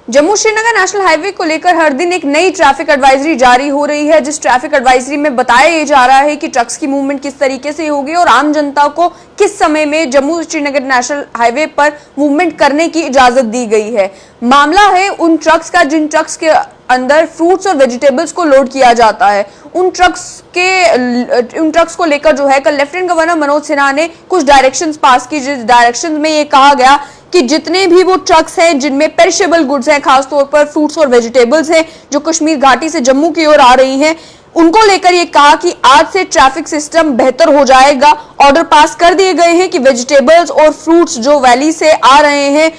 Jammu Srinagar national highway को लेकर हर दिन एक नई ट्रैफिक एडवाइजरी जारी हो रही है, जिस ट्रैफिक एडवाइजरी में बताया ये जा रहा है कि ट्रक्स की मूवमेंट किस तरीके से होगी और आम जनता को किस समय में जम्मू श्रीनगर नेशनल हाईवे पर मूवमेंट करने की इजाजत दी गई है। मामला है उन ट्रक्स का जिन ट्रक्स के अंदर फ्रूट्स और वेजिटेबल्स को लोड किया जाता है। उन ट्रक्स को लेकर जो है कल लेफ्टिनेंट गवर्नर मनोज सिन्हा ने कुछ डायरेक्शंस पास की, जिस डायरेक्शंस में ये कहा गया कि जितने भी वो ट्रक्स हैं जिनमें पेरिशेबल गुड्स हैं, खासतौर पर फ्रूट्स और वेजिटेबल्स हैं जो कश्मीर घाटी से जम्मू की ओर आ रही हैं, उनको लेकर ये कहा कि आज से ट्रैफिक सिस्टम बेहतर हो जाएगा। ऑर्डर पास कर दिए गए हैं कि वेजिटेबल्स और फ्रूट्स जो वैली से आ रहे हैं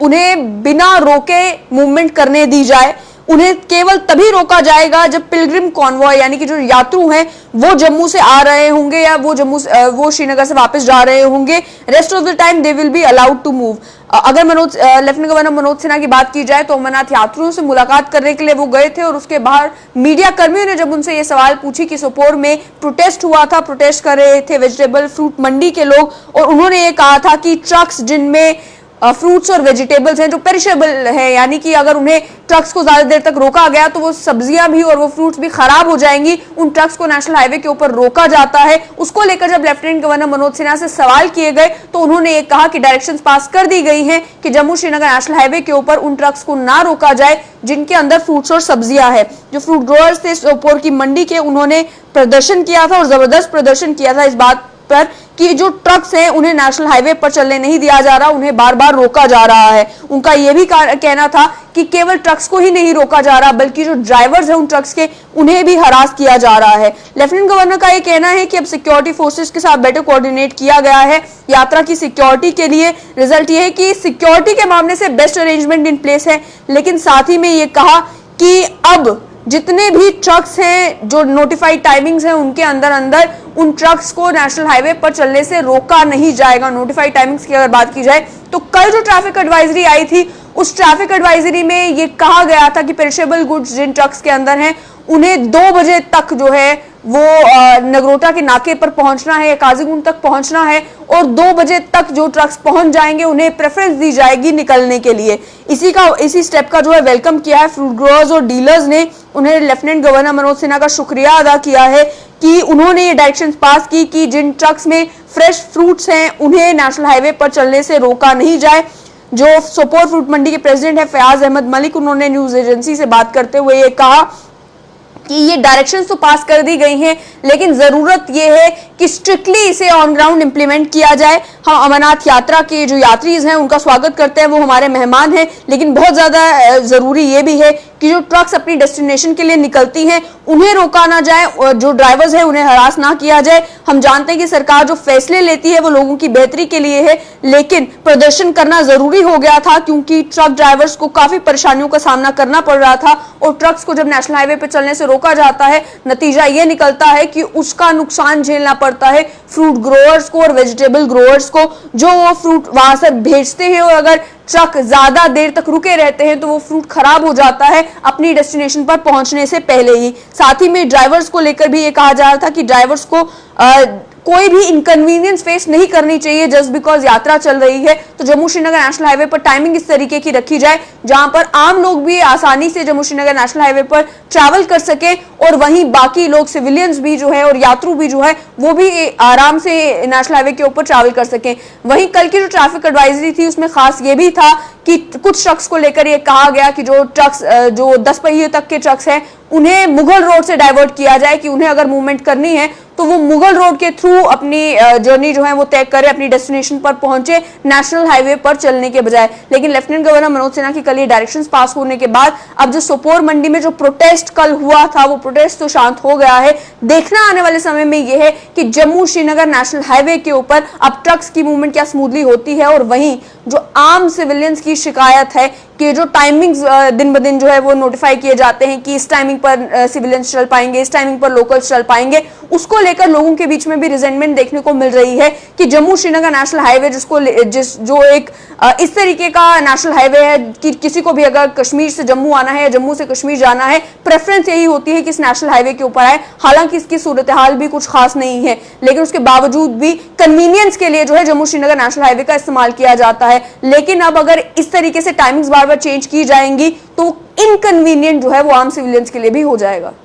उन्हें बिना रोके मूवमेंट करने दी जाए। उन्हें केवल तभी रोका जाएगा जब पिलग्रिम कॉन्वॉय यानी कि जो यात्रु हैं वो जम्मू से आ रहे होंगे या वो श्रीनगर से वापस जा रहे होंगे। Rest of the time they will be allowed to move. अगर लेफ्टिनेंट गवर्नर मनोज सिन्हा की बात की जाए तो अमरनाथ यात्रियों से मुलाकात करने के लिए वो गए थे और उसके बाहर मीडिया कर्मियों ने जब उनसे ये सवाल पूछी कि सोपोर में प्रोटेस्ट हुआ था, प्रोटेस्ट कर रहे थे वेजिटेबल फ्रूट मंडी के लोग, और उन्होंने ये कहा था कि ट्रक्स जिनमें फ्रूट्स और वेजिटेबल्स हैं जो पेरिशेबल है, यानी कि अगर उन्हें ट्रक्स को ज्यादा देर तक रोका गया तो वो सब्जियां भी और वो फ्रूट्स भी खराब हो जाएंगी। उन ट्रक्स को नेशनल हाईवे के ऊपर रोका जाता है। उसको लेकर जब लेफ्टिनेंट गवर्नर मनोज सिन्हा से सवाल किए गए तो उन्होंने ये कहा कि डायरेक्शंस पास कर दी गई हैं कि जम्मू श्रीनगर नेशनल हाईवे के ऊपर उन ट्रक्स को ना रोका जाए जिनके अंदर फ्रूट्स और सब्जियां है। जो फ्रूट ग्रोअर्स थे सोपोर की मंडी के, उन्होंने प्रदर्शन किया था और जबरदस्त प्रदर्शन किया था इस बात पर कि जो ट्रक्स हैं उन्हें नेशनल हाईवे पर चलने नहीं दिया जा रहा, उन्हें बार बार रोका जा रहा है। उनका यह भी कहना था कि केवल ट्रक्स को ही नहीं रोका जा रहा बल्कि जो ड्राइवर्स हैं उन ट्रक्स के उन्हें भी हरास किया जा रहा है। लेफ्टिनेंट गवर्नर का यह कहना है कि अब सिक्योरिटी फोर्सेस के साथ बेटर कोऑर्डिनेट किया गया है यात्रा की सिक्योरिटी के लिए। रिजल्ट यह है कि सिक्योरिटी के मामले से बेस्ट अरेंजमेंट इन प्लेस है, लेकिन साथ ही में ये कहा कि अब जितने भी ट्रक्स हैं जो नोटिफाइड टाइमिंग्स हैं उनके अंदर उन ट्रक्स को नेशनल हाईवे पर चलने से रोका नहीं जाएगा। नोटिफाइड टाइमिंग्स की अगर बात की जाए तो कल जो ट्रैफिक एडवाइजरी आई थी उस ट्रैफिक एडवाइजरी में ये कहा गया था कि पेरिशेबल गुड्स जिन ट्रक्स के अंदर हैं उन्हें 2 बजे तक जो है वो नगरोटा के नाके पर पहुंचना है या काजीगुंड तक पहुंचना है, और 2 बजे तक जो ट्रक्स पहुंच जाएंगे उन्हें प्रेफरेंस दी जाएगी निकलने के लिए। इसी स्टेप का जो है वेलकम किया है फ्रूट ग्रोअर्स और डीलर्स ने। उन्हें लेफ्टिनेंट गवर्नर मनोज सिन्हा का शुक्रिया अदा किया है कि उन्होंने ये डायरेक्शंस पास की कि जिन ट्रक्स में फ्रेश फ्रूट्स हैं उन्हें नेशनल हाईवे पर चलने से रोका नहीं जाए। जो सोपोर फ्रूट मंडी के प्रेसिडेंट है फयाज अहमद मलिक, उन्होंने न्यूज एजेंसी से बात करते हुए ये कहा कि ये डायरेक्शंस तो पास कर दी गई हैं लेकिन जरूरत ये है कि स्ट्रिक्टली इसे ऑन ग्राउंड इंप्लीमेंट किया जाए। हम अमरनाथ यात्रा के जो यात्रीज हैं उनका स्वागत करते हैं, वो हमारे मेहमान हैं, लेकिन बहुत ज्यादा जरूरी ये भी है कि जो ट्रक्स अपनी डेस्टिनेशन के लिए निकलती हैं उन्हें रोका ना जाए और जो ड्राइवर्स हैं उन्हें हरास ना किया जाए। हम जानते हैं कि सरकार जो फैसले लेती है वो लोगों की बेहतरी के लिए है, लेकिन प्रदर्शन करना जरूरी हो गया था क्योंकि ट्रक ड्राइवर्स को काफी परेशानियों का सामना करना पड़ रहा था। और ट्रक्स को जब नेशनल हाईवे पर चलने से रोका जाता है, नतीजा ये निकलता है कि उसका नुकसान झेलना पड़ता है फ्रूट ग्रोअर्स को और वेजिटेबल ग्रोअर्स को, जो वो फ्रूट वहां से भेजते हैं और अगर ट्रक ज्यादा देर तक रुके रहते हैं तो वो फ्रूट खराब हो जाता है अपनी डेस्टिनेशन पर पहुंचने से पहले ही। साथ ही में ड्राइवर्स को लेकर भी ये कहा जा रहा था कि ड्राइवर्स को कोई भी इनकन्वीनियंस फेस नहीं करनी चाहिए जस्ट बिकॉज यात्रा चल रही है। तो जम्मू श्रीनगर नेशनल हाईवे पर टाइमिंग इस तरीके की रखी जाए जहां पर आम लोग भी आसानी से जम्मू श्रीनगर नेशनल हाईवे पर ट्रैवल कर सके और वहीं बाकी लोग सिविलियंस भी जो है और यात्रु भी जो है वो भी आराम से नेशनल हाईवे के ऊपर ट्रैवल कर सके। वहीं कल की जो ट्रैफिक एडवाइजरी थी उसमें खास ये भी था कि कुछ ट्रक्स को लेकर ये कहा गया कि जो ट्रक्स जो 10 पहिए तक के ट्रक्स हैं उन्हें मुगल रोड से डाइवर्ट किया जाए, कि उन्हें अगर मूवमेंट करनी है तो वो मुगल रोड के थ्रू अपनी जर्नी जो है वो तय करे, अपनी डेस्टिनेशन पर पहुंचे नेशनल हाईवे पर चलने के बजाय। लेकिन लेफ्टिनेंट गवर्नर मनोज सिन्हा की कल ये डायरेक्शंस पास होने के बाद अब जो सोपोर मंडी में जो प्रोटेस्ट कल हुआ था वो प्रोटेस्ट तो शांत हो गया है। देखना आने वाले समय में यह है कि जम्मू श्रीनगर नेशनल हाईवे के ऊपर अब ट्रक्स की मूवमेंट क्या स्मूथली होती है, और वहीं जो आम सिविलियंस की शिकायत है कि जो टाइमिंग्स दिन ब दिन जो है वो नोटिफाई किए जाते हैं कि इस टाइमिंग पर सिविलियंस चल पाएंगे, इस टाइमिंग पर लोकल्स चल पाएंगे, उसको लेकर लोगों के बीच में भी रिजेंटमेंट देखने को मिल रही है कि जम्मू श्रीनगर नेशनल हाईवे जो एक इस तरीके का नेशनल हाईवे है कि किसी को भी अगर कश्मीर से जम्मू आना है या जम्मू से कश्मीर जाना है, प्रेफरेंस यही होती है कि इस नेशनल हाईवे के ऊपर आए। हालांकि इसकी सूरत हाल भी कुछ खास नहीं है, लेकिन उसके बावजूद भी कन्वीनियंस के लिए जो है जम्मू श्रीनगर नेशनल हाईवे का इस्तेमाल किया जाता है। लेकिन अब अगर इस तरीके से टाइमिंग्स बार बार चेंज की जाएंगी तो इनकन्वीनियंट जो है वो आम सिविलियंस के लिए भी हो जाएगा।